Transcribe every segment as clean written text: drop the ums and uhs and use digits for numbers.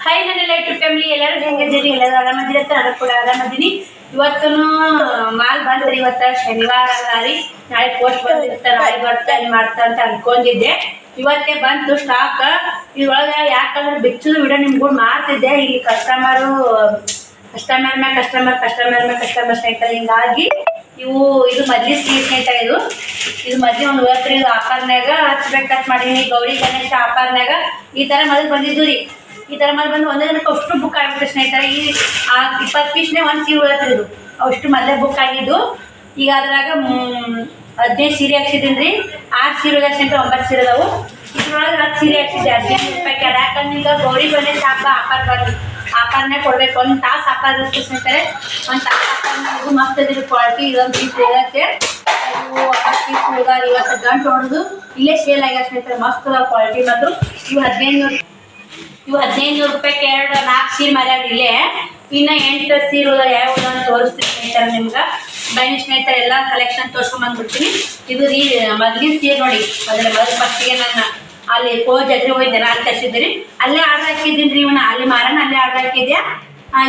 Hi ನನ್ನೆಲ್ಲ YouTube family ಎಲ್ಲರೂ ಹೆಂಗಿದ್ದೀರಿ? ಎಲ್ಲರೂ ಆರಾಮದಿರಿ ಅಂತ ನಾನು ಕೂಡ ಆರಾಮದೀನಿ. ಇವತ್ತು ಮಾಲ್ ಬಂದ್ರಿ. ಇವತ್ತು ಶನಿವಾರ ಅಲ್ಲ ರೀ, ನಾಳೆ ಪೋಸ್ಟ್ ಬಂದಿರ್ತಾರೆ, ನಾಳೆ ಬರ್ತಾರೆ ಮಾಡ್ತಾ ಅಂತ ಅನ್ಕೊಂಡಿದ್ದೆ. ಇವತ್ತೇ ಬಂತು ಸ್ಟಾಕ್. ಇದ್ರೊಳಗೆ ಯಾಕಂದ್ರೆ ಬಿಚ್ಚುದು ವಿಡಿಯೋ ನಿಮ್ಗೂ ಮಾಡ್ತಿದ್ದೆ. ಇಲ್ಲಿ ಕಸ್ಟಮರ್ ಸ್ನೇಹಿತರೆ, ಹಿಂಗಾಗಿ ಇದು ಮದ್ಲಿ ಸೀಟ್ ಸ್ನೇಹಿತರೆ. ಇದು ಮದ್ಲಿ ಒಂದು ಇವತ್ತು ಆಫರ್ನಾಗ ಹಚ್ಬೇಕಂತ ಮಾಡೀನಿ. ಗೌರಿ ಗಣೇಶ ಆಫರ್ನಾಗ ಈ ಥರ ಮೊದಲು ಬಂದಿದ್ದು ರೀ. ಈ ಥರ ಮಾಡಿ ಬಂದು ಒಂದೇ ದಿನಕ್ಕೆ ಅಷ್ಟು ಬುಕ್ ಆಗಿಬಿಟ್ಟು ಸ್ನೇಹಿತರೆ. ಈ 20 ಪೀಸ್ನೇ ಒಂದು ಸೀರೆ ಉಳತ್ತಿರೋದು ಅಷ್ಟು ಮೊದಲೇ ಬುಕ್ ಆಗಿದ್ದು. ಈಗ ಅದ್ರಾಗ 15 ಸೀರೆ ಹಾಕ್ಸಿದ್ದೀನಿ ರೀ. 6 ಸೀರೆ ಸ್ನೇಹಿತರೆ, 9 ಸೀರೆ ಅದಾವು. ಇದ್ರೊಳಗೆ 10 ಸೀರೆ ಹಾಕ್ಸಿದ್ದೆ 15 ರೂಪಾಯಿ. ಯಾಕಂದ್ರೆ ಈಗ ಗೌರಿ ಗಣೇಶ ಹಬ್ಬ ಆಫರ್ ಬಂದು ಆಫರ್ನೇ ಕೊಡ್ಬೇಕು. ಒಂದು ತಾಸು ಆಫರ್ ಇರುತ್ತೆ ಸ್ನೇಹಿತರೆ. ಒಂದು ತಾಸು ಆಫರ್ನಾಗ ಇದು ಮಸ್ತ್ ಇದ್ರಿ ಕ್ವಾಲಿಟಿ. ಇದೊಂದು ಪೀಸ್ ಇರುತ್ತೆ. ಇವು 10 ಪೀಸ್ ಉಳಿದಾರೆ. ಇವತ್ತು ಗಂಟು ಹೊಡೆದು ಇಲ್ಲೇ ಸೇಲ್ ಆಗ್ಯಾವ ಸ್ನೇಹಿತರೆ. ಮಸ್ತ್ ಅದ ಕ್ವಾಲಿಟಿ. ಮತ್ತು ಇವು 1500 ರೂಪಾಯಿಗೆ 4 ಸೀರೆ ಮಾಡ್ಯಾರ ಇಲ್ಲೇ. ಇನ್ನು 8 ಸೀರೆ ಉಳಿದ ಯಾವ ಅಂತ ತೋರಿಸ್ತೀನಿ ಸ್ನೇಹಿತರೆ ನಿಮ್ಗೆ. ಬನ್ನಿ ಸ್ನೇಹಿತರೆ, ಎಲ್ಲ ಕಲೆಕ್ಷನ್ ತೋರ್ಸ್ಕೊಂಡ್ಬಂದ್ಬಿಡ್ತೀನಿ. ಇದು ರೀ ಮೊದಲಿನ ಸೀರೆ ನೋಡಿ. ಮೊದಲು ಫಸ್ಟಿಗೆ ನಾನು ಅಲ್ಲಿ ಜೊತೆ ಹೋಗಿದ್ದೆ, ಅಲ್ಲಿ ತರಿಸಿದ್ರಿ. ಅಲ್ಲೇ ಆರ್ಡರ್ ಹಾಕಿದ್ದೀನಿ ರೀ. ಇವನ್ನ ಅಲ್ಲಿ ಮಾರೋಣ ಅಲ್ಲೇ ಆರ್ಡರ್ ಹಾಕಿದ್ದೆ.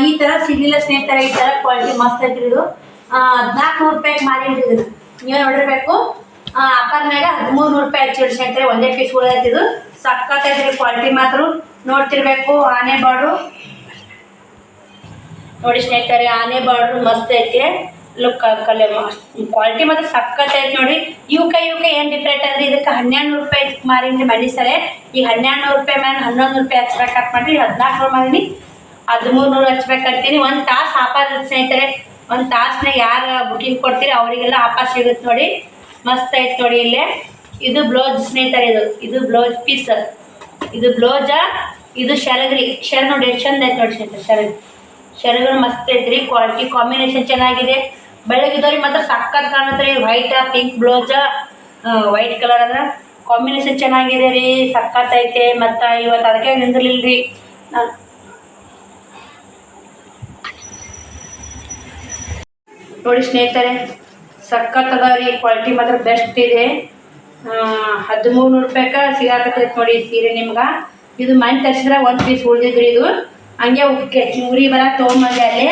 ಈ ಥರ ಸಿಗಲಿಲ್ಲ ಸ್ನೇಹಿತರೆ. ಈ ಥರ ಕ್ವಾಲಿಟಿ ಮಸ್ತ್ ಐತ್ರಿ. ಇದು 1400 ರೂಪಾಯಿಗೆ ಮಾರಿದ್ರಿ. ಇದನ್ನು ನೀವು ನೋಡಿರ್ಬೇಕು. ಆಫರ್ನಾಗ 1300 ರೂಪಾಯಿ ಹಚ್ಚಿರಿ ಸ್ನೇಹಿತರೆ. ಒಂದೇ ಪೀಸ್ ಉಳಿದೈತಿದು. ಸಕ್ಕತ್ತೈತ್ರಿ ಕ್ವಾಲಿಟಿ ಮಾತ್ರ ನೋಡ್ತಿರ್ಬೇಕು. ಆನೆ ಬಾರ್ಡ್ರು ನೋಡಿ ಸ್ನೇಹಿತರೆ. ಆನೆ ಬಾರ್ಡ್ರು ಮಸ್ತ್ ಐತಿ. ಲುಕ್ ಕಲೆ ಮಸ್ತ್ ಕ್ವಾಲಿಟಿ ಮಾತ್ರ ಸಕ್ಕತ್ತೈತಿ ನೋಡಿ. ಇವಕ್ಕೆ ಏನು ಡಿಫ್ರೆಂಟ್ ಅಂದ್ರೆ ಇದಕ್ಕೆ 1200 ರೂಪಾಯಿ ಮಾರಿನಿ ಮನಿ ಸರಿ. ಈಗ 1200 ರೂಪಾಯಿ ಮೇಲೆ 1100 ರೂಪಾಯಿ ಹಚ್ಬೇಕಂತ ಮಾಡ್ರಿ. 1400 ಮಾರಿನಿ, 1300 ಹಚ್ಬೇಕಂತೀನಿ. ಒಂದು ತಾಸು ಆಫರ್ ಇರುತ್ತೆ ಸ್ನೇಹಿತರೆ. ಒಂದು ತಾಸ್ನಾಗ ಯಾರು ಬುಕಿಂಗ್ ಕೊಡ್ತೀರಿ ಅವರಿಗೆಲ್ಲ ಆಫರ್ ಸಿಗುತ್ತೆ ನೋಡಿ. ಮಸ್ತ್ ಐತೆ ನೋಡಿ. ಇಲ್ಲೇ ಇದು ಬ್ಲೌಸ್ ಸ್ನೇಹಿತರೆ. ಇದು ಬ್ಲೌಸ್ ಪೀಸ್. ಇದು ಬ್ಲೌಜ, ಇದು ಶರಗ್ರಿ. ನೋಡಿ ಎಷ್ಟು ಚಂದ ಐತೆ ನೋಡಿ ಸ್ನೇಹಿತರೆ. ಶರಗ್ರಿ ಮಸ್ತ್ ಐತ್ರಿ. ಕ್ವಾಲಿಟಿ ಕಾಂಬಿನೇಷನ್ ಚೆನ್ನಾಗಿದೆ. ಬೆಳಗಿದವ್ರಿಗೆ ಮಾತ್ರ ಸಕ್ಕತ್ ಕಾಣುತ್ತೆ ರೀ. ವೈಟ್ ಪಿಂಕ್ ಬ್ಲೌಜ, ವೈಟ್ ಕಲರ್ ಅಂದ್ರೆ ಕಾಂಬಿನೇಷನ್ ಚೆನ್ನಾಗಿದೆ ರೀ. ಸಕ್ಕತ್ ಐತೆ. ಮತ್ತು ಇವತ್ತು ಅದಕ್ಕೆ ನಿಂದಿರ್ಲಿಲ್ಲ ರೀ ನಾನು. ನೋಡಿ ಸ್ನೇಹಿತರೆ, ಸಕ್ಕತ್ ಅದ ರೀ. ಕ್ವಾಲಿಟಿ ಮಾತ್ರ ಬೆಸ್ಟ್ ಇದೆ. 1300 ರೂಪಾಯಿಗೆ ಸಿಗಾಕತ್ತೈತೆ ನೋಡಿ ಸೀರೆ ನಿಮ್ಗೆ. ಇದು ಮನೆ ತರಿಸಿದ್ರೆ 1 ಪೀಸ್ ಉಳಿದಿದ್ರಿ. ಇದು ಹಂಗೆ ಊರಿಗೆ ಬರೋಕೆ ತೊಗೊಂಬಂದೆ ಅಲ್ಲಿ.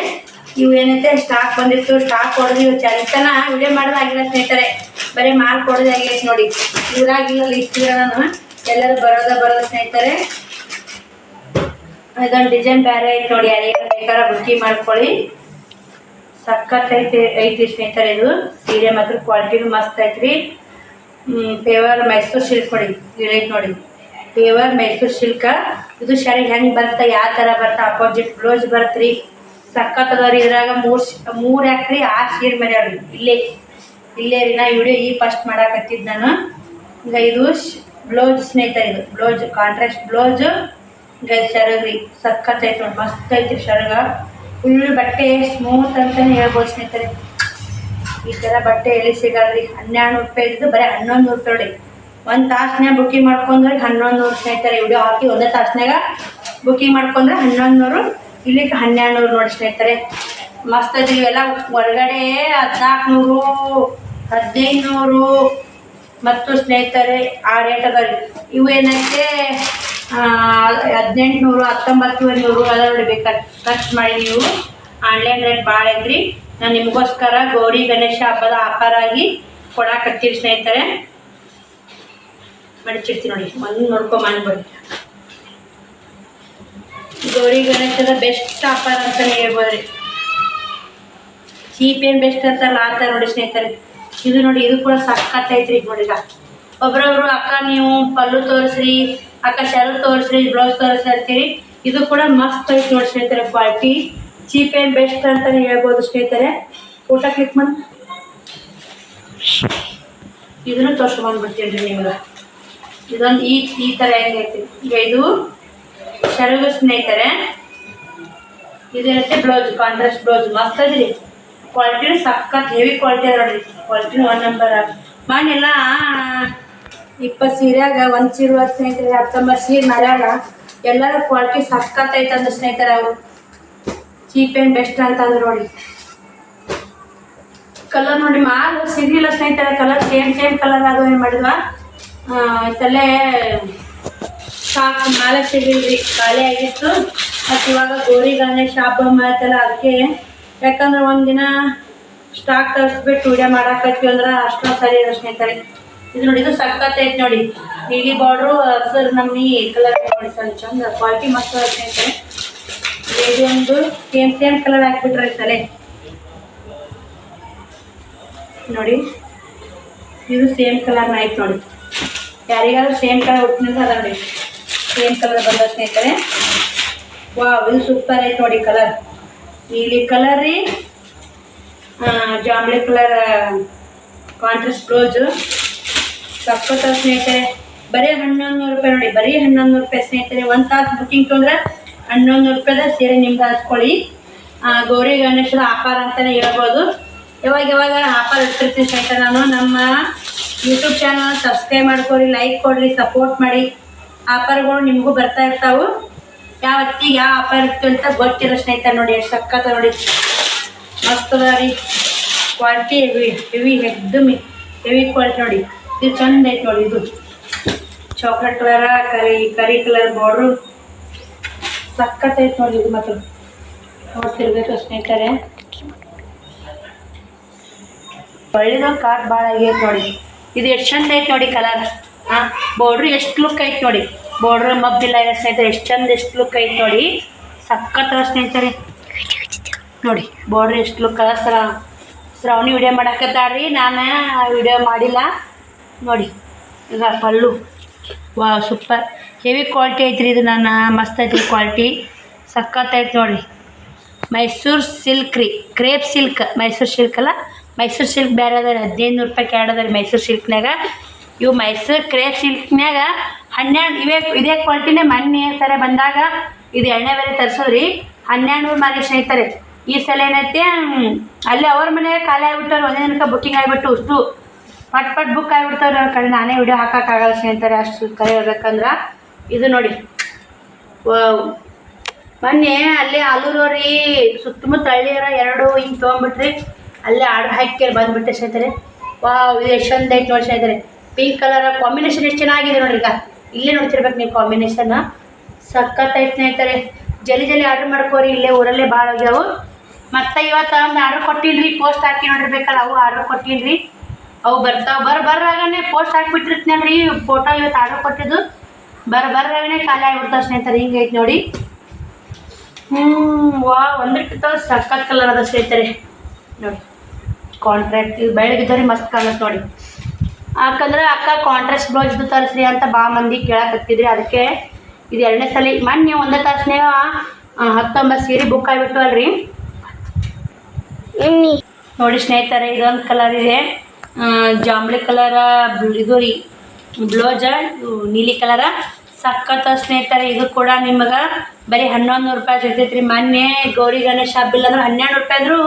ಇವು ಏನೈತೆ ಸ್ಟಾಕ್ ಬಂದಿತ್ತು. ಸ್ಟಾಕ್ ಹೊಡೆದು ಚಂತನ ವಿಡಿಯೋ ಮಾಡೋದಾಗಿಲ್ಲ ಸ್ನೇಹಿತರೆ. ಬರೀ ಮಾಲ್ ಕೊಡೋದಾಗೈತೆ ನೋಡಿ. ಇದ್ರಾಗಿಲ್ಲ ಇಷ್ಟಿರೋಣ ಎಲ್ಲರೂ ಬರೋದ ಸ್ನೇಹಿತರೆ. ಇದೊಂದು ಡಿಸೈನ್ ಬೇರೆ ಐತೆ ನೋಡಿ. ಯಾರು ಬೇಕಾದ್ರೆ ಬುಕ್ಕಿಂಗ್ ಮಾಡ್ಕೊಳ್ಳಿ. ಸಕ್ಕತ್ ಐತಿ ಸ್ನೇಹಿತರೆ. ಇದು ಸೀರೆ ಮಾತ್ರ ಕ್ವಾಲಿಟಿನೂ ಮಸ್ತ್ ಐತ್ರಿ. ಪೇವರ್ ಮೈಸೂರು ಸಿಲ್ಕ್ ನೋಡಿ. ಇಳೈತೆ ನೋಡಿ ಪೇವರ್ ಮೈಸೂರು ಸಿಲ್ಕ್. ಇದು ಶರೀರ ಹೆಂಗೆ ಬರುತ್ತೆ, ಯಾವ ಥರ ಬರುತ್ತೆ, ಅಪೋಸಿಟ್ ಬ್ಲೌಸ್ ಬರುತ್ತೆ ರೀ. ಸಕ್ಕತ್ ಅದಾವ್ರಿ. ಇದ್ರಾಗ 3 ಹಾಕ್ರಿ 6 ಸೀರೆ ಮಾಡ್ಯಾವ್ರಿ. ಇಲ್ಲೇ ರೀ. ನಾ ವಿಡಿಯೋ ಫಸ್ಟ್ ಮಾಡಾಕತ್ತಿದ್ದು ನಾನು. ಈಗ ಇದು ಬ್ಲೌಸ್ ಸ್ನೇಹಿತರೆ. ಇದು ಬ್ಲೌಸ್ ಕಾಂಟ್ರಾಸ್ಟ್ ಬ್ಲೌಸು. ಈಗ ಶರಗ್ರಿ ಸಕ್ಕತ್ ಐತೆ ನೋಡಿ. ಮಸ್ತ್ ಐತಿ ಶರಗ. ಫುಲ್ ಬಟ್ಟೆ ಸ್ಮೂತ್ ಅಂತಲೇ ಹೇಳ್ಬೋದು ಸ್ನೇಹಿತರೆ. ಈ ಥರ ಬಟ್ಟೆ ಎಲ್ಲಿ ಸಿಗಲ್ರಿ. 1200 ರೂಪಾಯಿ ಇದ್ದು ಬರೀ 1100 ರೂಪಾಯಿ ನೋಡಿ. ಒಂದು ತಾಸ್ನಾಗ ಬುಕ್ಕಿಂಗ್ ಮಾಡ್ಕೊಂಡ್ರೆ 1100 ಸ್ನೇಹಿತರೆ. ವಿಡಿಯೋ ಹಾಕಿ ಒಂದೇ ತಾಸ್ನಾಗ ಬುಕ್ಕಿಂಗ್ ಮಾಡ್ಕೊಂಡ್ರೆ 1100. ಇಲ್ಲಿಗೆ 1200 ನೋಡಿ ಸ್ನೇಹಿತರೆ. ಮಸ್ತ್ ಐತಿ. ಇವೆಲ್ಲ ಹೊರಗಡೆ 1400, 1500 ಮತ್ತು ಸ್ನೇಹಿತರೆ ಆ ರೇಟ್ ಅದ ರೀ. ಇವು ಏನೈತೆ 1800, 1900 ಅದ ನೋಡಿ. ಬೇಕಾದ್ರೆ ಖರ್ಚು ಮಾಡಿ ನೀವು. ಆನ್ಲೈನ್ ರೇಟ್ ಭಾಳ ಐತ್ರಿ. ನಾನು ನಿಮಗೋಸ್ಕರ ಗೌರಿ ಗಣೇಶ ಹಬ್ಬದ ಆಫರ್ ಆಗಿ ಕೊಡಾಕತ್ತೀವಿ ಸ್ನೇಹಿತರೆ. ಮಡಿಚಿಡ್ತೀನಿ ನೋಡಿ. ಒಂದು ನೋಡ್ಕೊಂಬಂದ್ಬಿಡಿ. ಗೌರಿ ಗಣೇಶದ ಬೆಸ್ಟ್ ಆಫರ್ ಅಂತಲೇ ಹೇಳ್ಬೋದು ರೀ. ಚೀಪ್ ಏನು ಬೆಸ್ಟ್ ಅಂತಲ್ಲ ಆ ಥರ ನೋಡಿ ಸ್ನೇಹಿತರೆ. ಇದು ನೋಡಿ. ಇದು ಕೂಡ ಸಕ್ಕತ್ ಐತ್ರಿ ನೋಡಿ. ಈಗ ಒಬ್ರೊಬ್ರು ಅಕ್ಕ ನೀವು ಪಲ್ಲು ತೋರಿಸ್ರಿ, ಅಕ್ಕ ಶರ್ಟ್ ತೋರಿಸ್ರಿ, ಬ್ಲೌಸ್ ತೋರಿಸ್ರಿ ಅಂತೀರಿ. ಇದು ಕೂಡ ಮಸ್ತ್ ಐತಿ ನೋಡಿ ಸ್ನೇಹಿತರೆ. ಕ್ವಾಲಿಟಿ ಚೀಪ್ ಏನು ಬೆಸ್ಟ್ ಅಂತಲೇ ಹೇಳ್ಬೋದು ಸ್ನೇಹಿತರೆ. ಫೋಟೋ ಕ್ಲಿಕ್ ಮಾಡಿ ಇದನ್ನು ತೋರ್ಸ್ಕೊಂಡ್ಬಂದ್ಬಿಡ್ತೀನಿ ರೀ ನಿಮ್ಗೆ. ಇದೊಂದು ಈ ಥರ ಹೆಂಗೈತಿ. ಈಗ ಇದು ಶರಗು ಸ್ನೇಹಿತರೆ. ಇದೇನೈತೆ ಬ್ಲೌಸ್ ಕಾಂಟ್ರಾಸ್ಟ್ ಬ್ಲೌಸ್ ಮಸ್ತ್ ಅದ್ರಿ. ಕ್ವಾಲಿಟಿನೂ ಸಕ್ಕತ್ ಹೆವಿ ಕ್ವಾಲಿಟಿ ಅದ ನೋಡ್ರಿ. ಕ್ವಾಲಿಟಿನೂ 1 ನಂಬರ್. ಮನೆಲ್ಲ 20 ಸೀರೆಯಾಗ 1 ಸೀರೆ ಸ್ನೇಹಿತರೆ 19 ಸೀರೆ ಮರ್ಯಾಗ ಎಲ್ಲರೂ ಕ್ವಾಲಿಟಿ ಸಕ್ಕತ್ ಐತೆ ಅಂದ್ರೆ ಸ್ನೇಹಿತರೆ. ಅವರು ಚೀಪ್ ಆ್ಯಂಡ್ ಬೆಸ್ಟ್ ಅಂತಂದ್ರೆ ನೋಡಿ. ಕಲರ್ ನೋಡಿ ಮಾಲ್ ಸಿಗಲಿಲ್ಲ ಸ್ನೇಹಿತರೆ. ಕಲರ್ ಸೇಮ್ ಕಲರ್ ಅದು ಏನು ಮಾಡಿದ್ವಾ ಸಲೇ ಸಾಕು ಮಾಲೆ ಸಿಗಲ್ರಿ, ಖಾಲಿ ಆಗಿತ್ತು. ಮತ್ತು ಇವಾಗ ಗೌರಿ ಗಣೇಶ ಹಬ್ಬ ಮಾಡ್ತಲ್ಲ ಅದಕ್ಕೆ, ಯಾಕಂದ್ರೆ ಒಂದಿನ ಸ್ಟಾಕ್ ತರಿಸ್ಬಿಟ್ಟು ವಿಡಿಯೋ ಮಾಡಾಕತ್ತೀವಿ ಅಂದ್ರೆ ಅಷ್ಟೊಂದು ಸರಿ ಇರೋ ಸ್ನೇಹಿತರೆ. ಇದು ನೋಡಿ, ಇದು ಸಖತ್ ಐತೆ ನೋಡಿ, ನೀಲಿ ಬಾರ್ಡ್ರು ಹಸಿರು ನಮ್ಮಿ ಕಲರ್ ನೋಡಿ ಸರ್, ಚಂದ ಕ್ವಾಲಿಟಿ ಮಸ್ತ್ ಸ್ನೇಹಿತರೆ. ಇದೊಂದು ಸೇಮ್ ಕಲರ್ ಹಾಕ್ಬಿಟ್ರೆ ಸರಿ ನೋಡಿ, ಇದು ಸೇಮ್ ಕಲರ್ ಆಯ್ತು ನೋಡಿ. ಯಾರಿಗಾದ್ರೂ ಸೇಮ್ ಕಲರ್ ಹುಟ್ಟಿನಿಂದ ಅದ ನೋಡಿ, ಸೇಮ್ ಕಲರ್ ಬಂದ ಸ್ನೇಹಿತರೆ. ವಾವ್, ಇದು ಸೂಪರ್ ಐತೆ ನೋಡಿ ಕಲರ್. ನೀಲಿ ಕಲರ್ ರೀ, ಜಾಂಬಳಿ ಕಲರ್ ಕಾಂಟ್ರಾಸ್ಟ್ ಬ್ಲೌಸು, ಸಖತ್ ಸ್ನೇಹಿತರೆ. ಬರೀ 1100 ರೂಪಾಯಿ ನೋಡಿ, ಬರೀ 1100 ರೂಪಾಯಿ ಸ್ನೇಹಿತರೆ. ಒಂದು ತಾಸು ಬುಕ್ಕಿಂಗ್ ತೊಂದರೆ 1100 ರೂಪಾಯಿದ ಸೀರೆ ನಿಮ್ಗೆ ಹಚ್ಕೊಳ್ಳಿ. ಗೌರಿ ಗಣೇಶದ ಆಫರ್ ಅಂತಲೇ ಹೇಳ್ಬೋದು. ಯಾವಾಗ ಆಫರ್ ಇಡ್ತಿರ್ತೀನಿ ಸ್ನೇಹಿತರೆ. ನಾನು ನಮ್ಮ ಯೂಟ್ಯೂಬ್ ಚಾನಲ್ ಸಬ್ಸ್ಕ್ರೈಬ್ ಮಾಡ್ಕೊರಿ, ಲೈಕ್ ಕೊಡಿರಿ, ಸಪೋರ್ಟ್ ಮಾಡಿ. ಆಫರ್ಗಳು ನಿಮಗೂ ಬರ್ತಾ ಇರ್ತಾವೆ. ಯಾವ ಹೊತ್ತಿಗೆ ಯಾವ ಆಫರ್ ಇರ್ತೀವಿ ಅಂತ ಗೊತ್ತಿರೋ ಸ್ನೇಹಿತರೆ. ನೋಡಿ ಎಷ್ಟು ಸಖತ್ ನೋಡಿ, ಮಸ್ತ್ ಅದ ರೀ ಕ್ವಾಲಿಟಿ. ಹೆವಿ ಎಕ್ದಮ್ ಹೆವಿ ಕ್ವಾಲಿಟಿ ನೋಡಿ. ಇದು ಚಂದ ಐತೆ ನೋಡಿ. ಇದು ಚಾಕ್ಲೇಟ್ ಕಲರ, ಕರಿ ಕಲರ್ ಬಾರ್ಡ್ರು ಸಖತ್ ಐತೆ ನೋಡಿ. ಇದು ಮಾತ್ರ ನೋಡ್ತಿರ್ಬೇಕು ಸ್ನೇಹಿತರೆ. ಒಳ್ಳೆದ ಕಾಟ್ ಭಾಳ ಆಗೈತೆ ನೋಡಿ. ಇದು ಎಷ್ಟು ಚಂದ ಐತೆ ನೋಡಿ ಕಲರ್. ಬಾರ್ಡ್ರು ಎಷ್ಟು ಲುಕ್ ಐತೆ ನೋಡಿ. ಬಾರ್ಡ್ರ್ ಮಬ್ಬಿಲ್ಲ ಇದೆ ಸ್ನೇಹಿತರೆ. ಎಷ್ಟು ಚಂದ ಎಷ್ಟು ಲುಕ್ ಐತೆ ನೋಡಿ, ಸಖತ್ ಸ್ನೇಹಿತರೆ. ನೋಡಿ ಬಾರ್ಡ್ರ್ ಎಷ್ಟು ಲುಕ್ ಅದ. ಶ್ರಾವಣಿ ವಿಡಿಯೋ ಮಾಡಾಕತ್ತಾಳ್ರಿ, ನಾನು ವಿಡಿಯೋ ಮಾಡಿಲ್ಲ ನೋಡಿ. ಈಗ ಪಲ್ಲು ವಾ ಸೂಪರ್ ಹೆವಿ ಕ್ವಾಲಿಟಿ ಐತ್ರಿ. ಇದು ನಾನು ಮಸ್ತ್ ಐತ್ರಿ ಕ್ವಾಲಿಟಿ, ಸಖತ್ ಐತೆ ನೋಡಿರಿ. ಮೈಸೂರು ಸಿಲ್ಕ್ ರೀ, ಕ್ರೇಪ್ ಸಿಲ್ಕ್. ಮೈಸೂರು ಸಿಲ್ಕ್ ಅಲ್ಲ, ಮೈಸೂರು ಸಿಲ್ಕ್ ಬೇರೆ ಅದ ರೀ. 1500 ರೂಪಾಯಿ ಕ್ಯಾಡ್ ಅದ ರೀ ಮೈಸೂರು ಸಿಲ್ಕ್ನಾಗ. ಇವು ಮೈಸೂರು ಕ್ರೇಪ್ ಸಿಲ್ಕ್ನಾಗ 12 ಇದೇ ಕ್ವಾಲಿಟಿನೇ. ಮೊನ್ನೆ ಸರಿ ಬಂದಾಗ ಇದು ಎಣ್ಣೆ ಬೇರೆ ತರಿಸೋದ್ರಿ, 1200 ಮಾಡಿ ಸ್ನೇಹಿತರೆ. ಈ ಸಲ ಏನೈತೆ, ಅಲ್ಲಿ ಅವ್ರ ಮನೆಗೆ ಖಾಲಿ ಆಗಿಬಿಟ್ಟವ್ರು, ಒಂದೇ ದಿನಕ್ಕೆ ಬುಕ್ಕಿಂಗ್ ಆಗಿಬಿಟ್ಟು ಅಷ್ಟು ಪಟ್ ಬುಕ್ ಆಗಿಬಿಡ್ತಾವ್ರಿ. ಅವ್ರ ಕಡೆ ನಾನೇ ವಿಡಿಯೋ ಹಾಕೋಕ್ಕಾಗಲ್ಲ ಸ್ನೇಹಿತರೆ, ಅಷ್ಟು ಕರೆ ಹೇಳ್ಬೇಕಂದ್ರೆ. ಇದು ನೋಡಿ, ಮೊನ್ನೆ ಅಲ್ಲೇ ಆಲೂರವ್ರಿ ಸುತ್ತಮುತ್ತ ಹಳ್ಳಿಯರ 2 ಹಿಂಗೆ ತೊಗೊಂಡ್ಬಿಟ್ರಿ, ಅಲ್ಲೇ ಆರ್ಡ್ರ್ ಹಾಕಿ ಬಂದುಬಿಟ್ಟೆ ಸ್ನೇಹಿತರೆ. ವಾವ್, ಇದು ಎಷ್ಟು ಚಂದ ಐತೆ ನೋಡಿ ಸ್ನೇಹಿತರೆ. ಪಿಂಕ್ ಕಲರ್ ಕಾಂಬಿನೇಷನ್ ಎಷ್ಟು ಚೆನ್ನಾಗಿದೆ ನೋಡ್ರಿ. ಈಗ ಇಲ್ಲೇ ನೋಡ್ತಿರ್ಬೇಕು ನೀವು ಕಾಂಬಿನೇಷನ್, ಸಖತ್ ಐತೆ ಸ್ನೇಹಿತರೆ. ಜಲ್ದಿ ಆರ್ಡ್ರ್ ಮಾಡ್ಕೋರಿ, ಇಲ್ಲೇ ಊರಲ್ಲೇ ಭಾಳ ಆಗ್ಯಾವು. ಮತ್ತು ಇವತ್ತು ಒಂದು ಆರ್ಡ್ರ್ ಕೊಟ್ಟಿಲ್ರಿ, ಪೋಸ್ಟ್ ಹಾಕಿ ನೋಡಿರ್ಬೇಕಲ್ಲ, ಅವು ಆರ್ಡ್ರ್ ಕೊಟ್ಟಿಲ್ರಿ. ಅವು ಬರ್ತಾವೆ. ಬರಾಗನೇ ಪೋಸ್ಟ್ ಹಾಕಿಬಿಟ್ಟಿರ್ತೀನಲ್ರಿ ಫೋಟೋ. ಇವತ್ತು ಆರ್ಡ್ರ್ ಕೊಟ್ಟಿದ್ದು ಬರಾಗನೇ ಖಾಲಿ ಆಗಿಬಿಡ್ತಾವೆ ಸ್ನೇಹಿತರೆ. ಹಿಂಗೆ ಐತೆ ನೋಡಿ. ವಾ, ಒಂದಿಟ್ಟು ಸಖತ್ ಕಲರ್ ಅದ ಸ್ನೇಹಿತರೆ ನೋಡಿ. ಕಾಂಟ್ರಾಕ್ಟ್ ಇದು ಬೆಳಗಿದ್ದವ್ರಿಗೆ ಮಸ್ತ್ ಕಾಣುತ್ತೆ ನೋಡಿ. ಯಾಕಂದ್ರೆ ಅಕ್ಕ ಕಾಂಟ್ರಾಸ್ಟ್ ಬ್ಲೌಸ್ದು ತರಿಸ್ರಿ ಅಂತ ಭಾಳ ಮಂದಿ ಕೇಳಕತ್ತಿದ್ರಿ. ಅದಕ್ಕೆ ಇದು 2ನೇ ಸಲ. ಮೊನ್ನೆ ಒಂದೇ ತಾಸನ್ಯಾಗ 19 ಸೀರೆ ಬುಕ್ ಆಗಿಬಿಟ್ಟು ಅಲ್ರಿ ನೋಡಿ ಸ್ನೇಹಿತರೆ. ಇದೊಂದು ಕಲರ್ ಇದೆ, ಜಾಂಬಳಿ ಕಲರ. ಇದು ರೀ ಬ್ಲೌಸ ನೀಲಿ ಕಲರ, ಸಖತ್ ಸ್ನೇಹಿತರೆ. ಇದು ಕೂಡ ನಿಮಗೆ ಬರೀ 1100 ರೂಪಾಯಿ ಸಿಗ್ತೈತೆ ರೀ. ಮೊನ್ನೆ ಗೌರಿ ಗಣೇಶ ಹಬ್ಬ ಇಲ್ಲ ಅಂದ್ರೆ 12 ರೂಪಾಯಿ ಅಂದರೂ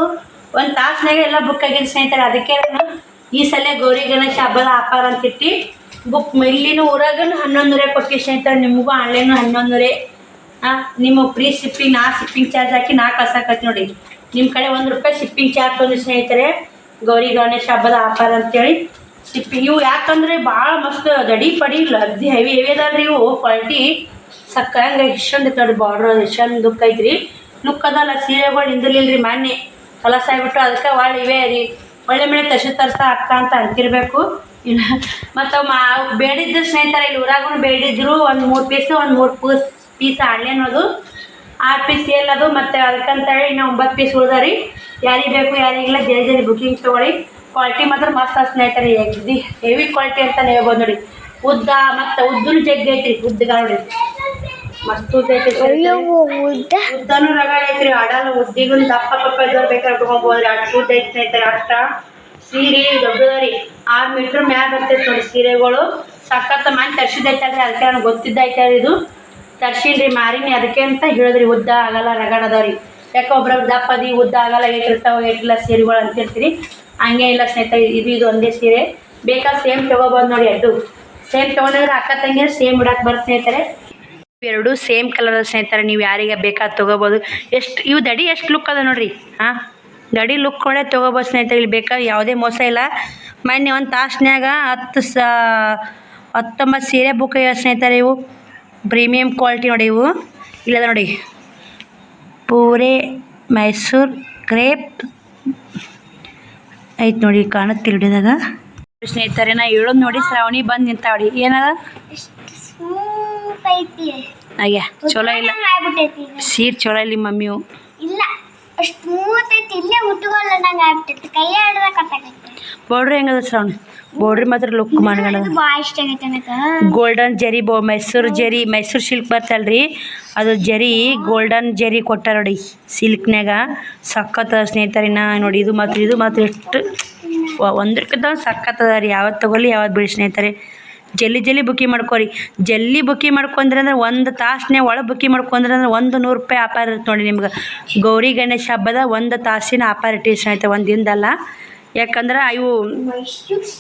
ಒಂದು ತಾಸನಾಗೆ ಎಲ್ಲ ಬುಕ್ ಆಗಿದೆ ಸ್ನೇಹಿತರೆ. ಅದಕ್ಕೆ ನಾನು ಈ ಸಲ ಗೌರಿ ಗಣೇಶ ಹಬ್ಬದ ಆಫರ್ ಅಂತಿಟ್ಟು ಬುಕ್ ಇಲ್ಲಿನ ಊರಾಗ 1100 ಕೊಟ್ಟು ಸ್ನೇಹಿತರೆ. ನಿಮಗೂ ಆನ್ಲೈನು 1100. ನಿಮ್ಮ ಫ್ರೀ ಶಿಪ್ಪಿಂಗ್, ನಾ ಶಿಪ್ಪಿಂಗ್ ಚಾರ್ಜ್ ಹಾಕಿ ನಾ ಕಳ್ಸಾಕತ್ತಿ ನೋಡಿ. ನಿಮ್ಮ ಕಡೆ 1 ರೂಪಾಯಿ ಶಿಪ್ಪಿಂಗ್ ಚಾರ್ಜ್ ತಂದು ಸ್ನೇಹಿತರೆ. ಗೌರಿ ಗಣೇಶ ಹಬ್ಬದ ಆಫರ್ ಅಂತೇಳಿ ಶಿಪ್ಪಿಂಗ್. ಇವು ಯಾಕಂದರೆ ಭಾಳ ಮಸ್ತ್ ದಡಿ ಪಡಿ ಅಗ್ದಿ ಹೆವಿ ಅದಾವ್ರಿ. ಇವು ಕ್ವಾಲಿಟಿ ಹಂಗೆ ಇಷ್ಟೊಂದು ನೋಡಿ. ಬಾರ್ಡ್ರ್ ಇಷ್ಟೊಂದು ಲುಕ್ ಐತ್ರಿ. ಲುಕ್ ಅದಲ್ಲ ಸೀರೆಗಳು ಹಿಂದಿರ್ಲಿಲ್ರಿ, ಮೊನ್ನೆ ಕಲಸ ಆಗಿಬಿಟ್ಟು. ಅದಕ್ಕೆ ಒಳ್ಳೆ ಇವೇ ರೀ, ಒಳ್ಳೆ ಮಳೆ ತರ್ಸ್ತಾ ಅಕ್ಕ ಅಂತ ಅಂತಿರ್ಬೇಕು. ಇಲ್ಲ ಮತ್ತು ಬೇಡಿದ್ರು ಸ್ನೇಹಿತರೆ, ಇಲ್ಲಿ ಊರಾಗೂ ಬೇಡಿದ್ರು. ಒಂದು 3 ಪೀಸು, ಒಂದು 3 ಪೀಸ್ ಆನ್ಲೈನ್ ಅದು, 6 ಪೀಸ್ ಸೇಲ್ ಅದು. ಮತ್ತು ಅದಕ್ಕಂತೇಳಿ ಇನ್ನೂ 9 ಪೀಸ್ ಉಳ್ದಾರಿ. ಯಾರಿಗೆ ಬೇಕು ಯಾರಿಗಿಲ್ಲ ಜಲ್ದಿ ಬುಕ್ಕಿಂಗ್ ತೊಗೊಳ್ಳಿ. ಕ್ವಾಲಿಟಿ ಮಾತ್ರ ಮಸ್ತ್ ಸ್ನೇಹಿತರೆ. ಹೆವಿ ಕ್ವಾಲಿಟಿ ಅಂತಲೇ ಹೇಳ್ಬೋದು ನೋಡಿ. ಉದ್ದ ಮತ್ತು ಉದ್ದನು ಜಗ್ಗಿ ಐತ್ರಿ. ಉದ್ದಗ ನೋಡಿ ಮಸ್ತ್ ಉದ್ದ ಐತಿ. ಉದ್ದನೂ ರಗಡ ಐತ್ರಿ. ಆಡಲ್ಲ ಉದ್ದಿಗೂ ದಪ್ಪ ಇದ್ದವ್ರು ಬೇಕಾದ್ರೆ ತೊಗೊಬೋದ್ರಿ. ಅಷ್ಟು ಉದ್ದ ಐತಿ ಸ್ನೇಹಿತರೆ. ಅಷ್ಟ ಸೀರೆ ದೊಡ್ಡದರಿ 6 ಮೀಟ್ರ್ ಮ್ಯಾಲ ಬರ್ತೈತೆ ನೋಡಿ ಸೀರೆಗಳು. ಸಖತ್ ಮನೆ ತರ್ಸಿದೈತಲ್ರಿ, ಅದಕ್ಕೆ ನನಗೆ ಗೊತ್ತಿದ್ದೈತೆ ಇದು ತರ್ಸಿನ್ರಿ ಮಾರಿನಿ. ಅದಕ್ಕೆ ಅಂತ ಹೇಳಿದ್ರಿ ಉದ್ದ ಆಗಲ್ಲ ರಗಡ ಅದಾವ್ರಿ. ಯಾಕೆ ಒಬ್ರೊಬ್ರು ದಪ್ಪದಿ ಉದ್ದ ಆಗಲ್ಲ, ಏಟಿರ್ತಾವೆ ಏಟಿಲ್ಲ ಸೀರೆಗಳು ಅಂತಿರ್ತೀರಿ. ಹಂಗೆ ಇಲ್ಲ ಸ್ನೇಹಿತರೆ. ಇದು ಒಂದೇ ಸೀರೆ ಬೇಕಾದ್ರೆ ಸೇಮ್ ತೊಗೋಬೋದು ನೋಡಿ. ಅದು ಸೇಮ್ ತೊಗೊಂಡ್ರೆ ಅಕ್ಕ ತಂಗಿಯರು ಸೇಮ್ ಇಡಕ್ಕೆ ಬರುತ್ತೆ ಸ್ನೇಹಿತರೆ. ಇವೆರಡು ಸೇಮ್ ಕಲರ್ ಸ್ನೇಹಿತರೆ. ನೀವು ಯಾರಿಗೆ ಬೇಕಾದ್ರೆ ತೊಗೋಬೋದು. ಎಷ್ಟು ಇವು ದಡಿ ಎಷ್ಟು ಲುಕ್ ಅದ ನೋಡಿರಿ. ದಡಿ ಲುಕ್ ಕೊಡೇ ತೊಗೋಬೋದು ಸ್ನೇಹಿತರೆ. ಇಲ್ಲಿ ಬೇಕಾದ್ರೆ ಯಾವುದೇ ಮೋಸ ಇಲ್ಲ. ಮೊನ್ನೆ ಒಂದು ತಾಸ್ನ್ಯಾಗ 19 ಸೀರೆ ಬುಕ್ ಆಗ್ಯಾವ ಸ್ನೇಹಿತರೆ. ಇವು ಪ್ರೀಮಿಯಂ ಕ್ವಾಲಿಟಿ ನೋಡಿ ಇವು. ಇಲ್ಲದ ನೋಡಿ ಪೂರೆ ಮೈಸೂರು ಕ್ರೇಪ್ ಐತೆ ನೋಡಿ, ಕಾಣುತ್ತೆ ಹಿಡಿದಾಗ. ಸ್ನೇಹಿತರೆ ನಾ ಹೇಳೋದು ನೋಡಿ ಶ್ರಾವಣಿ ಬಂದು ನಿಂತಾವಡಿ. ಏನದ ಅಯ್ಯ ಚಲೋ ಇಲ್ಲ, ಸೀರೆ ಚಲೋ ಇಲ್ಲ ಮಮ್ಮಿವು. ಇಲ್ಲ ಅಷ್ಟು ಸ್ಮೂತ್ ಐತಿ, ಇಲ್ಲೇ ಮುಟ್ಟುಕೊಳ್ಳ ನಂಗೆ ಆಗ್ಬಿಟ್ಟೈತಿ, ಕೈ ಹಿಡ್ದ ಕಟ್ಟಾಗೈತಿ. ಬೋರ್ಡ್ರ್ ಹೆಂಗದ ಶ್ರಾವಣಿ? ಬೋರ್ಡ್ರಿ ಮಾತ್ರ ಲುಕ್ ಮಾಡ್ಕೊಂಡ ಭಾಳ ಇಷ್ಟ ಆಗೈತೆ ನನಗೆ. ಗೋಲ್ಡನ್ ಜರಿ ಮೈಸೂರು ಜರಿ, ಮೈಸೂರು ಸಿಲ್ಕ್ ಬರ್ತಲ್ರಿ ಅದು ಜರಿ, ಗೋಲ್ಡನ್ ಜರಿ ಕೊಟ್ಟಾರ ನೋಡಿ ಸಿಲ್ಕ್ನ್ಯಾಗ. ಸಖತ್ತದ ಸ್ನೇಹಿತರಿನ ನೋಡಿ. ಇದು ಮಾತ್ರ ಎಷ್ಟು ಒಂದಕ್ಕಿಂತ ಸಖತ್ತದ ರೀ. ಯಾವತ್ತು ತಗೊಳ್ಳಿ ಯಾವತ್ತು ಬಿಡಿ ಸ್ನೇಹಿತರೆ. ಜಲ್ದಿ ಬುಕ್ಕಿಂಗ್ ಮಾಡ್ಕೊರಿ. ಜಲ್ದಿ ಬುಕ್ಕಿಂಗ್ ಮಾಡ್ಕೊಂಡ್ರೆ ಅಂದ್ರೆ 1 ತಾಸನ್ನೇ ಒಳಗೆ ಬುಕ್ಕಿಂಗ್ ಮಾಡ್ಕೊಂಡ್ರೆ ಅಂದ್ರೆ 100 ರೂಪಾಯಿ ಆಫರ್ ಇರುತ್ತೆ ನೋಡಿ ನಿಮ್ಗೆ. ಗೌರಿ ಗಣೇಶ ಹಬ್ಬದ 1 ತಾಸಿನ ಆಫರ್ ಇಟ್ಟಿವಿ ಸ್ನೇಹಿತರೆ, ಒಂದು ದಿನದಲ್ಲ. ಯಾಕಂದ್ರೆ ಇವು